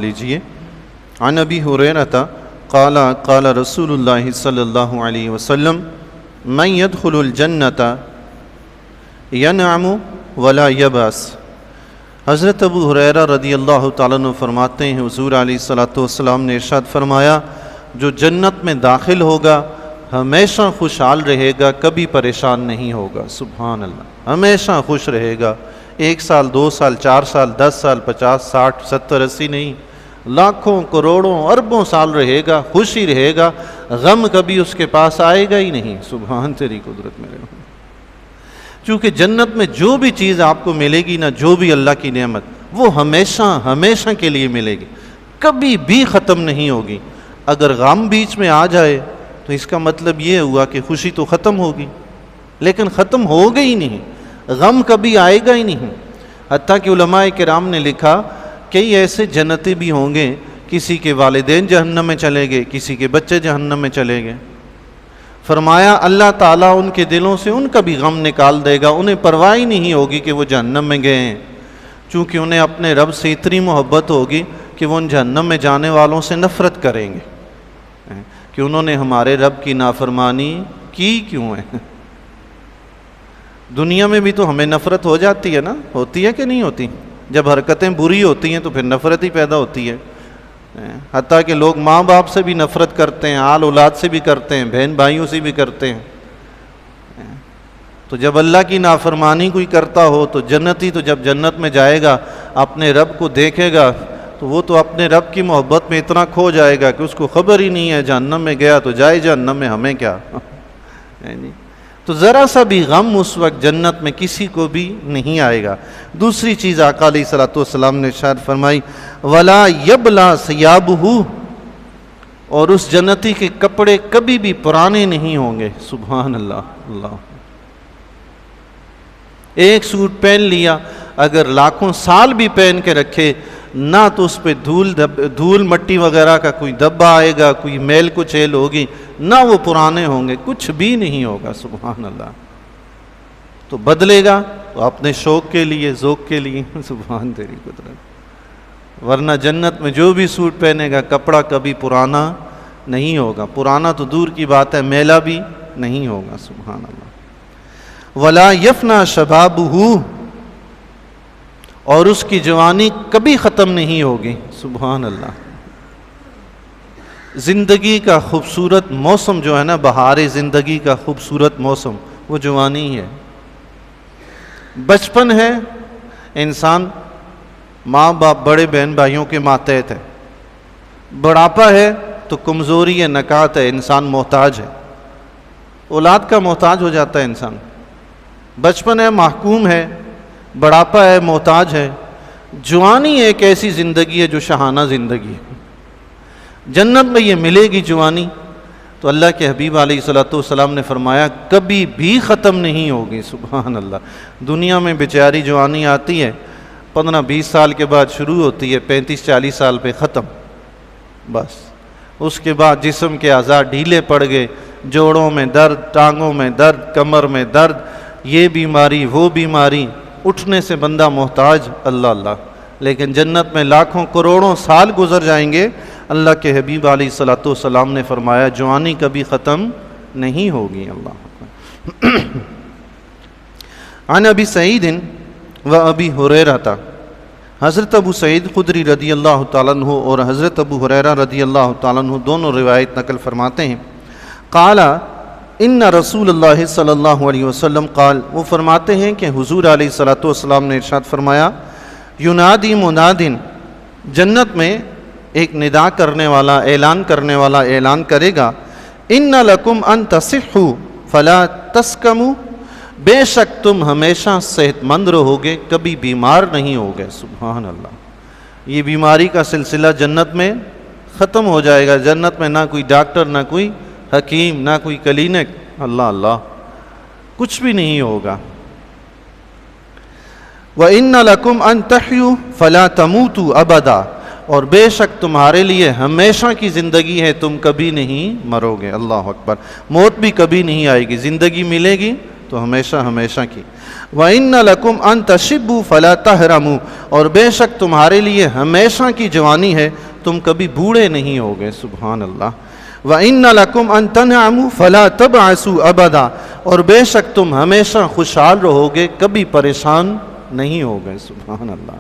لیجئے عن ابی ہریرہ قال قال رسول اللہ صلی اللہ علیہ وسلم من يدخل الجنۃ ینعم ولا یبأس۔ حضرت ابو ہریرہ رضی اللہ تعالیٰ عنہ فرماتے ہیں حضور علیہ الصلوۃ والسلام نے ارشاد فرمایا جو جنت میں داخل ہوگا ہمیشہ خوشحال رہے گا، کبھی پریشان نہیں ہوگا۔ سبحان اللہ، ہمیشہ خوش رہے گا، 1 سال 2 سال 4 سال 10 سال 50 60 70 80 نہیں، لاکھوں کروڑوں اربوں سال رہے گا، خوش ہی رہے گا، غم کبھی اس کے پاس آئے گا ہی نہیں۔ سبحان تیری قدرت میرے رب۔ چونکہ جنت میں جو بھی چیز آپ کو ملے گی نا، جو بھی اللہ کی نعمت، وہ ہمیشہ ہمیشہ کے لیے ملے گی، کبھی بھی ختم نہیں ہوگی۔ اگر غم بیچ میں آ جائے تو اس کا مطلب یہ ہوا کہ خوشی تو ختم ہوگی، لیکن ختم ہوگی ہی نہیں، غم کبھی آئے گا ہی نہیں۔ حتیٰ کہ علماء کرام نے لکھا کئی ایسے جنتی بھی ہوں گے، کسی کے والدین جہنم میں چلے گئے، کسی کے بچے جہنم میں چلے گئے، فرمایا اللہ تعالیٰ ان کے دلوں سے ان کا بھی غم نکال دے گا، انہیں پرواہ ہی نہیں ہوگی کہ وہ جہنم میں گئے ہیں، چونکہ انہیں اپنے رب سے اتنی محبت ہوگی کہ وہ ان جہنم میں جانے والوں سے نفرت کریں گے کہ انہوں نے ہمارے رب کی نافرمانی کی کیوں ہے۔ دنیا میں بھی تو ہمیں نفرت ہو جاتی ہے نا، ہوتی ہے کہ نہیں ہوتی؟ جب حرکتیں بری ہوتی ہیں تو پھر نفرت ہی پیدا ہوتی ہے۔ حتیٰ کہ لوگ ماں باپ سے بھی نفرت کرتے ہیں، آل اولاد سے بھی کرتے ہیں، بہن بھائیوں سے بھی کرتے ہیں۔ تو جب اللہ کی نافرمانی کوئی کرتا ہو تو جنتی تو جب جنت میں جائے گا، اپنے رب کو دیکھے گا تو وہ تو اپنے رب کی محبت میں اتنا کھو جائے گا کہ اس کو خبر ہی نہیں ہے جہنم میں گیا تو جائے جہنم میں، ہمیں کیا۔ تو ذرا سا بھی غم اس وقت جنت میں کسی کو بھی نہیں آئے گا۔ دوسری چیز آقا علیہ الصلوۃ والسلام نے ارشاد فرمائی وَلَا يَبْلَى ثِيَابُهُ، اور اس جنتی کے کپڑے کبھی بھی پرانے نہیں ہوں گے۔ سبحان اللہ۔ اللہ، ایک سوٹ پہن لیا، اگر لاکھوں سال بھی پہن کے رکھے نہ تو اس پہ دھول مٹی وغیرہ کا کوئی دھبا آئے گا، کوئی میل کچیل ہوگی، نہ وہ پرانے ہوں گے، کچھ بھی نہیں ہوگا۔ سبحان اللہ۔ تو بدلے گا تو اپنے شوق کے لیے، ذوق کے لیے۔ سبحان تیری قدرت۔ ورنہ جنت میں جو بھی سوٹ پہنے گا کپڑا کبھی پرانا نہیں ہوگا، پرانا تو دور کی بات ہے، میلا بھی نہیں ہوگا۔ سبحان اللہ۔ وَلَا يَفْنَى شَبَابُهُ، اور اس کی جوانی کبھی ختم نہیں ہوگی۔ سبحان اللہ۔ زندگی کا خوبصورت موسم جو ہے نا، بہار زندگی کا خوبصورت موسم وہ جوانی ہے۔ بچپن ہے، انسان ماں باپ بڑے بہن بھائیوں کے ماتحت ہے۔ بڑھاپا ہے تو کمزوری ہے، نکات ہے، انسان محتاج ہے، اولاد کا محتاج ہو جاتا ہے انسان۔ بچپن ہے، محکوم ہے، بڑھاپا ہے، محتاج ہے۔ جوانی ایک ایسی زندگی ہے جو شاہانہ زندگی ہے۔ جنت میں یہ ملے گی جوانی تو اللہ کے حبیب علیہ الصلوۃ والسلام نے فرمایا کبھی بھی ختم نہیں ہوگی۔ سبحان اللہ۔ دنیا میں بیچاری جوانی آتی ہے، 15-20 سال کے بعد شروع ہوتی ہے، 35-40 سال پہ ختم، بس اس کے بعد جسم کے اعضاء ڈھیلے پڑ گئے، جوڑوں میں درد، ٹانگوں میں درد، کمر میں درد، یہ بیماری وہ بیماری، اٹھنے سے بندہ محتاج۔ اللہ اللہ۔ لیکن جنت میں لاکھوں کروڑوں سال گزر جائیں گے، اللہ کے حبیب علیہ الصلوۃ والسلام نے فرمایا جوانی کبھی ختم نہیں ہوگی۔ اللہ۔ عن ابی سعید و ابی ہریرہ، حضرت ابو سعید خدری رضی اللہ تعالیٰ عنہ اور حضرت ابو ہریرہ رضی اللہ تعالیٰ عنہ دونوں روایت نقل فرماتے ہیں، قال ان رسول اللہ صلی اللہ علیہ وسلم قال، وہ فرماتے ہیں کہ حضور علیہ الصلوۃ والسلام نے ارشاد فرمایا ینادی منادن، جنت میں ایک ندا کرنے والا، اعلان کرنے والا اعلان کرے گا ان لکم ان تصحوا فلا تسقموا، بے شک تم ہمیشہ صحت مند رہو گے، کبھی بیمار نہیں ہوگے۔ سبحان اللہ۔ یہ بیماری کا سلسلہ جنت میں ختم ہو جائے گا۔ جنت میں نہ کوئی ڈاکٹر، نہ کوئی حکیم، نہ کوئی کلینک، اللہ اللہ، کچھ بھی نہیں ہوگا۔ وَإِنَّ لَكُمْ أَن تَحْيُوا فَلَا تَمُوتُوا أَبَدًا، اور بے شک تمہارے لیے ہمیشہ کی زندگی ہے، تم کبھی نہیں مرو گے۔ اللہ اکبر۔ موت بھی کبھی نہیں آئے گی، زندگی ملے گی تو ہمیشہ ہمیشہ کی۔ وَإِنَّ لَكُمْ أَن تَشِبُّوا فَلَا تَحْرَمُوا، اور بے شک تمہارے لیے ہمیشہ کی جوانی ہے، تم کبھی بوڑھے نہیں ہوگے۔ سبحان اللہ۔ وَإِنَّ لَكُمْ أَن تَنْعَمُوا فَلَا تَبْعَثُوا أَبَدًا، اور بے شک تم ہمیشہ خوشحال رہو گے، کبھی پریشان نہیں ہوگے۔ سبحان اللہ۔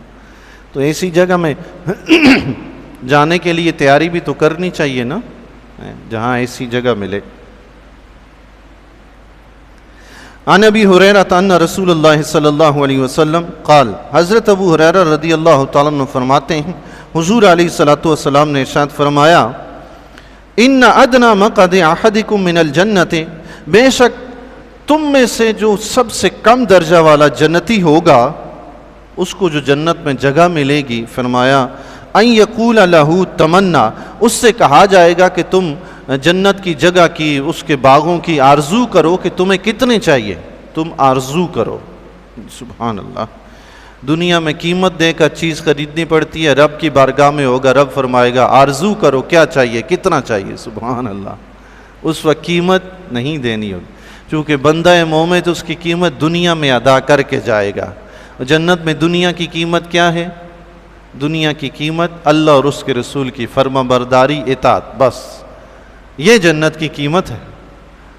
تو ایسی جگہ میں جانے کے لیے تیاری بھی تو کرنی چاہیے نا، جہاں ایسی جگہ ملے۔ عن ابی ہریرہ ان رسول اللہ صلی اللہ علیہ وسلم قال، حضرت ابو ہریرہ رضی اللہ تعالیٰ عنہ فرماتے ہیں حضور علیہ الصلوۃ والسلام نے ارشاد فرمایا، ان ادنی مقعد احدکم من الجنۃ، بے شک تم میں سے جو سب سے کم درجہ والا جنتی ہوگا، اس کو جو جنت میں جگہ ملے گی، فرمایا ان یقول لہ تمنا، اس سے کہا جائے گا کہ تم جنت کی جگہ کی، اس کے باغوں کی آرزو کرو کہ تمہیں کتنے چاہیے، تم آرزو کرو۔ سبحان اللہ۔ دنیا میں قیمت دے کر چیز خریدنی پڑتی ہے، رب کی بارگاہ میں ہوگا، رب فرمائے گا آرزو کرو، کیا چاہیے، کتنا چاہیے۔ سبحان اللہ۔ اس وقت قیمت نہیں دینی ہوگی، چونکہ بندہ مومن تو اس کی قیمت دنیا میں ادا کر کے جائے گا۔ جنت میں دنیا کی قیمت کیا ہے؟ دنیا کی قیمت اللہ اور اس کے رسول کی فرما برداری، اطاعت، بس یہ جنت کی قیمت ہے۔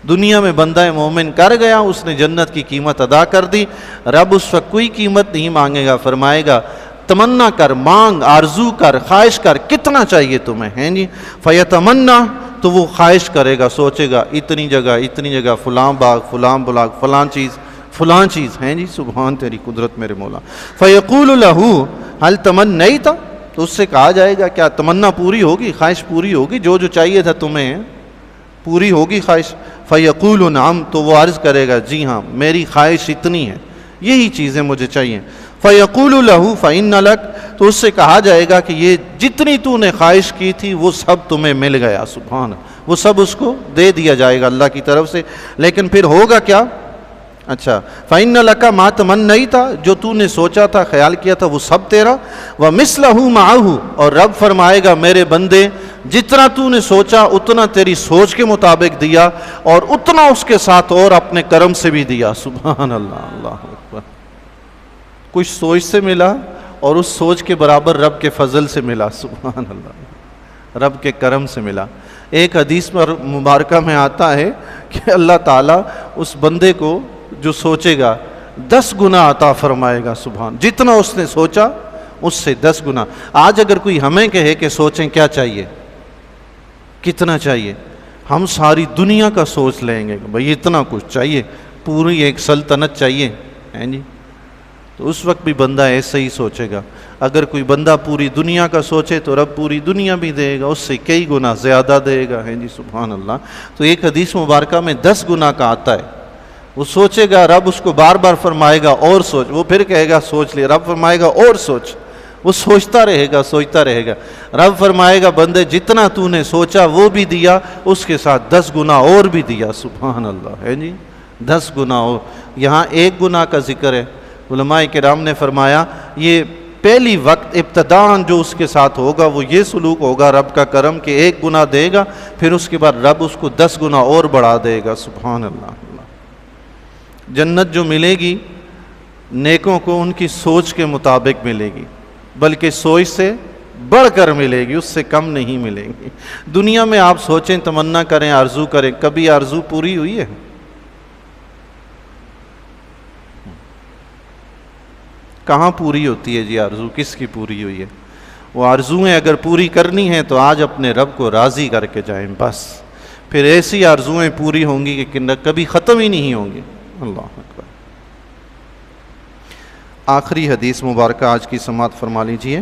دنیا میں بندہ مومن کر گیا، اس نے جنت کی قیمت ادا کر دی، رب اس وقت کوئی قیمت نہیں مانگے گا، فرمائے گا تمنا کر، مانگ، آرزو کر، خواہش کر، کتنا چاہیے تمہیں، ہیں جی۔ فیتمنا، تو وہ خواہش کرے گا، سوچے گا اتنی جگہ، اتنی جگہ، فلاں باغ، فلاں بلاغ، فلاں چیز، ہیں جی۔ سبحان تیری قدرت میرے مولا۔ فیقول لہ هل تمنیت، تو اس سے کہا جائے گا کیا تمنا پوری ہوگی، خواہش پوری ہوگی، جو چاہیے تھا تمہیں پوری ہوگی خواہش؟ فیقول نعم، تو وہ عرض کرے گا جی ہاں، میری خواہش اتنی ہے، یہی چیزیں مجھے چاہیے۔ فیقول لہ فإن لک، تو اس سے کہا جائے گا کہ یہ جتنی تو نے خواہش کی تھی وہ سب تمہیں مل گیا۔ سبحان، وہ سب اس کو دے دیا جائے گا اللہ کی طرف سے۔ لیکن پھر ہوگا کیا؟ اچھا، فإن لک ما تمنیت، جو تو نے سوچا تھا، خیال کیا تھا، وہ سب تیرا۔ ومثلہ معہ، اور رب فرمائے گا میرے بندے جتنا تو نے سوچا اتنا تیری سوچ کے مطابق دیا، اور اتنا اس کے ساتھ اور اپنے کرم سے بھی دیا۔ سبحان اللہ، اللہ اکبر۔ کچھ سوچ سے ملا اور اس سوچ کے برابر رب کے فضل سے ملا۔ سبحان اللہ، رب کے کرم سے ملا۔ ایک حدیث مبارکہ میں آتا ہے کہ اللہ تعالیٰ اس بندے کو جو سوچے گا 10 گنا عطا فرمائے گا۔ سبحان، جتنا اس نے سوچا اس سے 10 گنا۔ آج اگر کوئی ہمیں کہے کہ سوچیں کیا چاہیے، کتنا چاہیے، ہم ساری دنیا کا سوچ لیں گے کہ بھئی اتنا کچھ چاہیے، پوری ایک سلطنت چاہیے، ہیں جی۔ تو اس وقت بھی بندہ ایسے ہی سوچے گا۔ اگر کوئی بندہ پوری دنیا کا سوچے تو رب پوری دنیا بھی دے گا، اس سے کئی گنا زیادہ دے گا، ہیں جی۔ سبحان اللہ۔ تو ایک حدیث مبارکہ میں 10 گنا کا آتا ہے۔ وہ سوچے گا، رب اس کو بار بار فرمائے گا اور سوچ، وہ پھر کہے گا سوچ لے، رب فرمائے گا اور سوچ، وہ سوچتا رہے گا، سوچتا رہے گا۔ رب فرمائے گا بندے جتنا تو نے سوچا وہ بھی دیا، اس کے ساتھ 10 گنا اور بھی دیا۔ سبحان اللہ، ہے جی، 10 گنا اور۔ یہاں 1 گنا کا ذکر ہے۔ علماء کرام نے فرمایا یہ پہلی وقت ابتداً جو اس کے ساتھ ہوگا وہ یہ سلوک ہوگا رب کا کرم کہ 1 گنا دے گا، پھر اس کے بعد رب اس کو 10 گنا اور بڑھا دے گا۔ سبحان اللہ۔ جنت جو ملے گی نیکوں کو ان کی سوچ کے مطابق ملے گی، بلکہ سوچ سے بڑھ کر ملے گی، اس سے کم نہیں ملے گی۔ دنیا میں آپ سوچیں، تمنا کریں، آرزو کریں، کبھی آرزو پوری ہوئی ہے؟ کہاں پوری ہوتی ہے جی آرزو؟ کس کی پوری ہوئی ہے؟ وہ آرزویں اگر پوری کرنی ہیں تو آج اپنے رب کو راضی کر کے جائیں، بس پھر ایسی آرزویں پوری ہوں گی کہ کبھی ختم ہی نہیں ہوں گی۔ اللہ اکبر۔ آخری حدیث مبارکہ آج کی سماعت فرما لیجئے۔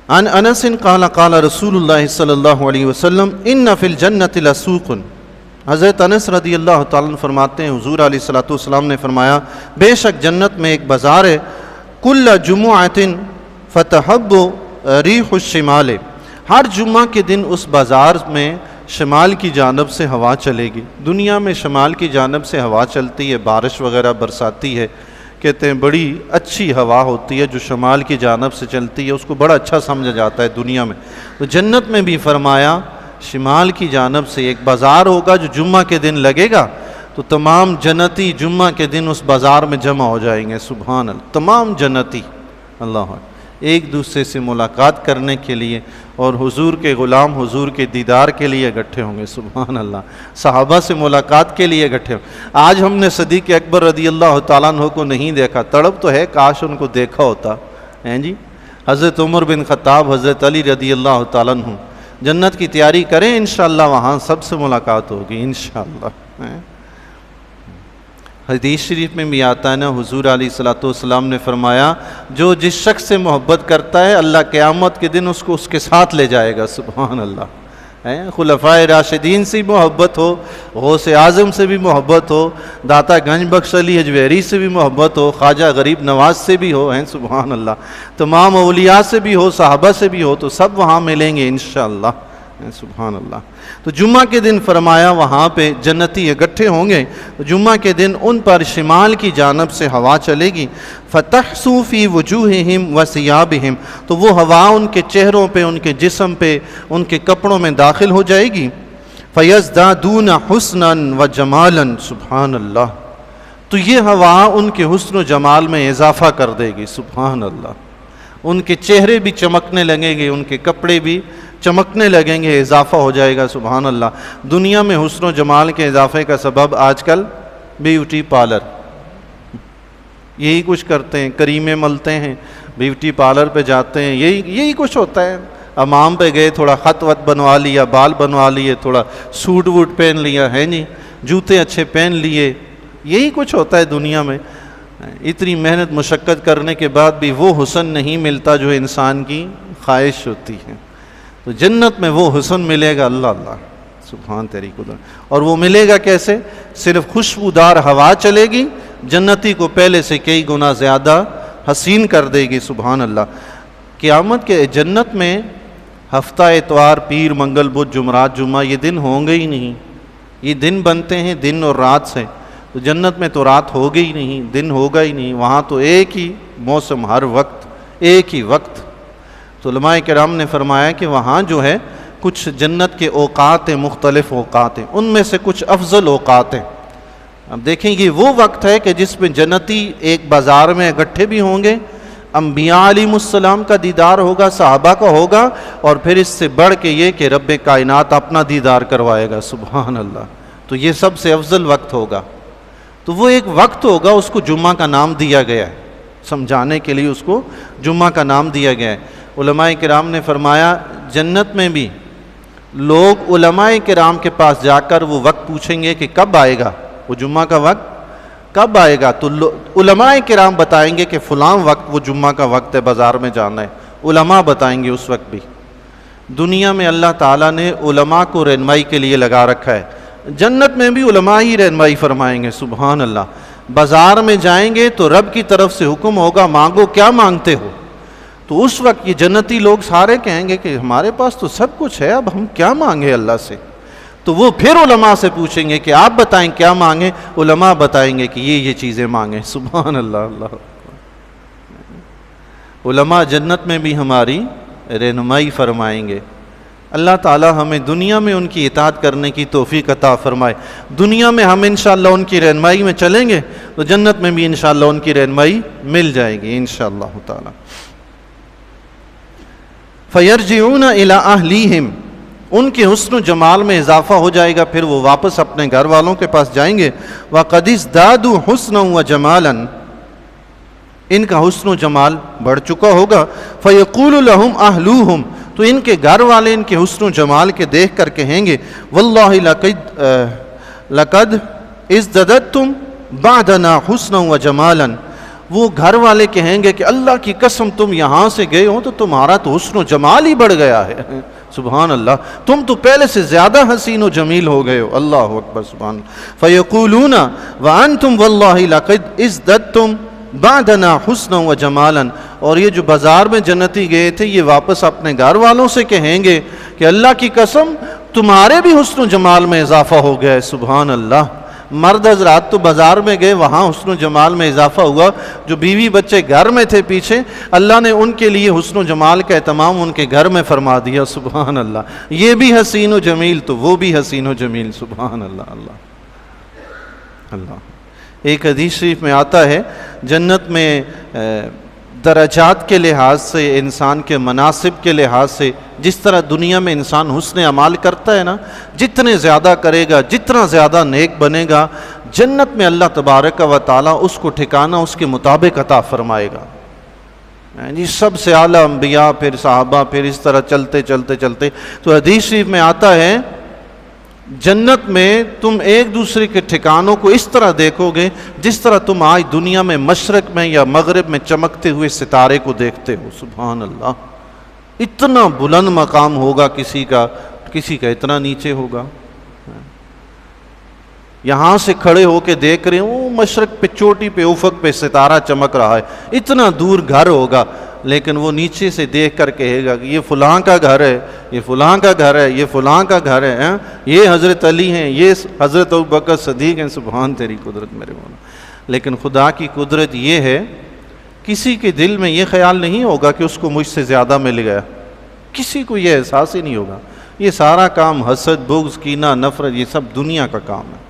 عن انس قال قال رسول اللہ صلی اللہ علیہ وسلم ان فی الجنۃ لسوق، حضرت انس رضی اللہ تعالیٰ عنہ فرماتے ہیں حضور علیہ الصلوۃ والسلام نے فرمایا بے شک جنت میں ایک بازار ہے، کل جمعۃ فتحب ریح الشمال، ہر جمعہ کے دن اس بازار میں شمال کی جانب سے ہوا چلے گی۔ دنیا میں شمال کی جانب سے ہوا چلتی ہے، بارش وغیرہ برساتی ہے، کہتے ہیں بڑی اچھی ہوا ہوتی ہے جو شمال کی جانب سے چلتی ہے، اس کو بڑا اچھا سمجھا جاتا ہے دنیا میں۔ تو جنت میں بھی فرمایا شمال کی جانب سے ایک بازار ہوگا جو جمعہ کے دن لگے گا، تو تمام جنتی جمعہ کے دن اس بازار میں جمع ہو جائیں گے. سبحان اللہ. تمام جنتی اللہ ایک دوسرے سے ملاقات کرنے کے لیے اور حضور کے غلام حضور کے دیدار کے لیے اکٹھے ہوں گے. سبحان اللہ. صحابہ سے ملاقات کے لیے اکٹھے ہوں. آج ہم نے صدیق اکبر رضی اللہ تعالیٰ عنہ کو نہیں دیکھا، تڑپ تو ہے کاش ان کو دیکھا ہوتا ہیں جی. حضرت عمر بن خطاب، حضرت علی رضی اللہ تعالیٰ عنہ. جنت کی تیاری کریں انشاءاللہ، وہاں سب سے ملاقات ہوگی انشاءاللہ. حدیث شریف میں بھی آتا ہے نا، حضور علیہ الصلوۃ والسلام نے فرمایا جو جس شخص سے محبت کرتا ہے اللہ قیامت کے دن اس کو اس کے ساتھ لے جائے گا. سبحان اللہ. خلفائے راشدین سے محبت ہو، غوث اعظم سے بھی محبت ہو، داتا گنج بخش علی اجویری سے بھی محبت ہو، خواجہ غریب نواز سے بھی ہو، سبحان اللہ، تمام اولیاء سے بھی ہو، صحابہ سے بھی ہو، تو سب وہاں ملیں گے انشاءاللہ. سبحان اللہ. تو جمعہ کے دن فرمایا وہاں پہ جنتی اکٹھے ہوں گے. جمعہ کے دن ان پر شمال کی جانب سے ہوا چلے گی. فَتَحْسُو فِي وُجُوهِهِمْ وَثِيَابِهِمْ، تو وہ ہوا ان کے چہروں پہ، ان کے جسم پہ، ان کے کپڑوں میں داخل ہو جائے گی. فَيَزْدَادُونَ حُسْنًا وَجَمَالًا. سبحان اللہ. تو یہ ہوا ان کے حسن و جمال میں اضافہ کر دے گی. سبحان اللہ. ان کے چہرے بھی چمکنے لگیں گے، ان کے کپڑے بھی چمکنے لگیں گے، اضافہ ہو جائے گا. سبحان اللہ. دنیا میں حسن و جمال کے اضافے کا سبب آج کل بیوٹی پارلر، یہی کچھ کرتے ہیں، کریمیں ملتے ہیں، بیوٹی پارلر پہ جاتے ہیں، یہی کچھ ہوتا ہے. امام پہ گئے، تھوڑا خط وط بنوا لیا، بال بنوا لیے، تھوڑا سوٹ ووٹ پہن لیا ہے نہیں، جوتے اچھے پہن لیے، یہی کچھ ہوتا ہے دنیا میں. اتنی محنت مشقت کرنے کے بعد بھی وہ حسن نہیں ملتا جو انسان کی خواہش ہوتی ہے. تو جنت میں وہ حسن ملے گا. اللہ اللہ. سبحان تیری قدرت. اور وہ ملے گا کیسے؟ صرف خوشبودار ہوا چلے گی، جنتی کو پہلے سے کئی گنا زیادہ حسین کر دے گی. سبحان اللہ. قیامت کے جنت میں ہفتہ اتوار پیر منگل بدھ جمعرات جمعہ یہ دن ہوں گے ہی نہیں. یہ دن بنتے ہیں دن اور رات سے. تو جنت میں تو رات ہوگی ہی نہیں، دن ہوگا ہی نہیں. وہاں تو ایک ہی موسم، ہر وقت ایک ہی وقت. تو علماء کرام نے فرمایا کہ وہاں جو ہے کچھ جنت کے اوقات ہیں، مختلف اوقات ہیں، ان میں سے کچھ افضل اوقات ہیں. اب دیکھیں یہ وہ وقت ہے کہ جس میں جنتی ایک بازار میں اکٹھے بھی ہوں گے، انبیاء علیہ السلام کا دیدار ہوگا، صحابہ کا ہوگا، اور پھر اس سے بڑھ کے یہ کہ رب کائنات اپنا دیدار کروائے گا. سبحان اللہ. تو یہ سب سے افضل وقت ہوگا. تو وہ ایک وقت ہوگا، اس کو جمعہ کا نام دیا گیا ہے، سمجھانے کے لیے اس کو جمعہ کا نام دیا گیا ہے. علماء کرام نے فرمایا جنت میں بھی لوگ علماء کرام کے پاس جا کر وہ وقت پوچھیں گے کہ کب آئے گا وہ جمعہ کا وقت، کب آئے گا. تو علماء کرام بتائیں گے کہ فلاں وقت وہ جمعہ کا وقت ہے، بازار میں جانا ہے. علماء بتائیں گے اس وقت بھی. دنیا میں اللہ تعالیٰ نے علماء کو رہنمائی کے لیے لگا رکھا ہے، جنت میں بھی علماء ہی رہنمائی فرمائیں گے. سبحان اللہ. بازار میں جائیں گے تو رب کی طرف سے حکم ہوگا مانگو کیا مانگتے ہو. تو اس وقت یہ جنتی لوگ سارے کہیں گے کہ ہمارے پاس تو سب کچھ ہے، اب ہم کیا مانگے اللہ سے. تو وہ پھر علماء سے پوچھیں گے کہ آپ بتائیں کیا مانگیں. علماء بتائیں گے کہ یہ چیزیں مانگیں. سبحان اللہ. اللہ. علماء جنت میں بھی ہماری رہنمائی فرمائیں گے. اللہ تعالی ہمیں دنیا میں ان کی اطاعت کرنے کی توفیق عطا فرمائے. دنیا میں ہم انشاءاللہ ان کی رہنمائی میں چلیں گے تو جنت میں بھی انشاءاللہ ان کی رہنمائی مل جائے گی انشاءاللہ تعالی. فَيَرْجِعُونَ إِلَىٰ أَهْلِهِمْ، ان کے حسن و جمال میں اضافہ ہو جائے گا، پھر وہ واپس اپنے گھر والوں کے پاس جائیں گے. وَقَدِ ازْدَادُوا حُسْنًا وَجَمَالًا، ان کا حسن و جمال بڑھ چکا ہوگا. فَيَقُولُ لَهُمْ أَهْلُوهُمْ، تو ان کے گھر والے ان کے حسن و جمال کے دیکھ کر کہیں گے وَاللَّهِ لَقَدْ ازْدَدَدْتُمْ بَعْدَنَا حُسْنًا وَجَمَالًا، وہ گھر والے کہیں گے کہ اللہ کی قسم تم یہاں سے گئے ہو تو تمہارا تو حسن و جمال ہی بڑھ گیا ہے. سبحان اللہ. تم تو پہلے سے زیادہ حسین و جمیل ہو گئے ہو. اللہ اکبر. سبحان اللہ. فَيَقُولُونَ وَأَنْتُمْ وَاللَّهِ لَقَدْ ازْدَدْتُمْ بَعْدَنَا حُسْنًا وَجَمَالًا، اور یہ جو بازار میں جنتی گئے تھے یہ واپس اپنے گھر والوں سے کہیں گے کہ اللہ کی قسم تمہارے بھی حسن و جمال میں اضافہ ہو گیا ہے. سبحان اللہ. مرد حضرات تو بازار میں گئے، وہاں حسن و جمال میں اضافہ ہوا، جو بیوی بچے گھر میں تھے پیچھے، اللہ نے ان کے لیے حسن و جمال کا اہتمام ان کے گھر میں فرما دیا، سبحان اللہ۔ یہ بھی حسین و جمیل تو وہ بھی حسین و جمیل، سبحان اللہ اللہ اللہ۔ ایک حدیث شریف میں آتا ہے جنت میں درجات کے لحاظ سے، انسان کے مناصب کے لحاظ سے، جس طرح دنیا میں انسان حسن اعمال کرتا ہے نا، جتنے زیادہ کرے گا، جتنا زیادہ نیک بنے گا، جنت میں اللہ تبارک و تعالیٰ اس کو ٹھکانہ اس کے مطابق عطا فرمائے گا۔ جی سب سے اعلیٰ انبیاء، پھر صحابہ، پھر اس طرح چلتے چلتے چلتے، تو حدیث شریف میں آتا ہے جنت میں تم ایک دوسرے کے ٹھکانوں کو اس طرح دیکھو گے جس طرح تم آج دنیا میں مشرق میں یا مغرب میں چمکتے ہوئے ستارے کو دیکھتے ہو، سبحان اللہ۔ اتنا بلند مقام ہوگا کسی کا اتنا نیچے ہوگا۔ یہاں سے کھڑے ہو کے دیکھ رہے ہیں، مشرق پہ چوٹی پہ افق پہ ستارہ چمک رہا ہے، اتنا دور گھر ہوگا، لیکن وہ نیچے سے دیکھ کر کہے گا کہ یہ فلاں کا گھر ہے، یہ فلاں کا گھر ہے، یہ فلاں کا گھر ہے، یہ حضرت علی ہیں، یہ حضرت ابوبکر صدیق ہیں، سبحان تیری قدرت میرے مولا۔ لیکن خدا کی قدرت یہ ہے، کسی کے دل میں یہ خیال نہیں ہوگا کہ اس کو مجھ سے زیادہ مل گیا، کسی کو یہ احساس ہی نہیں ہوگا۔ یہ سارا کام حسد، بغض، کینہ، نفرت، یہ سب دنیا کا کام ہے۔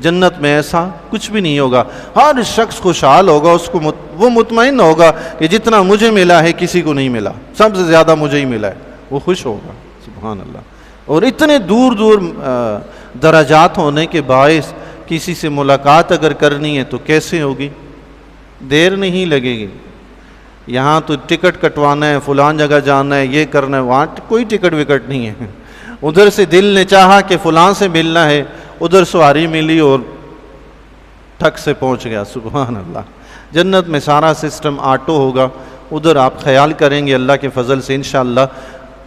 جنت میں ایسا کچھ بھی نہیں ہوگا، ہر شخص خوشحال ہوگا، اس کو وہ مطمئن ہوگا کہ جتنا مجھے ملا ہے کسی کو نہیں ملا، سب سے زیادہ مجھے ہی ملا ہے، وہ خوش ہوگا، سبحان اللہ۔ اور اتنے دور دور درجات ہونے کے باعث کسی سے ملاقات اگر کرنی ہے تو کیسے ہوگی؟ دیر نہیں لگے گی۔ یہاں تو ٹکٹ کٹوانا ہے، فلان جگہ جانا ہے، یہ کرنا ہے، وہاں کوئی ٹکٹ وکٹ نہیں ہے۔ ادھر سے دل نے چاہا کہ فلان سے ملنا ہے، ادھر سواری ملی اور ٹھک سے پہنچ گیا، سبحان اللہ۔ جنت میں سارا سسٹم آٹو ہوگا، ادھر آپ خیال کریں گے اللہ کے فضل سے انشاءاللہ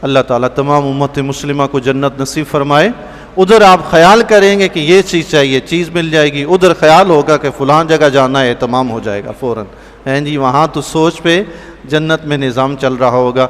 اللہ تعالیٰ تمام امت مسلمہ کو جنت نصیب فرمائے۔ ادھر آپ خیال کریں گے کہ یہ چیز چاہیے، چیز مل جائے گی، ادھر خیال ہوگا کہ فلان جگہ جانا ہے، تمام ہو جائے گا فوراً۔ جی وہاں تو سوچ پہ جنت میں نظام چل رہا ہوگا۔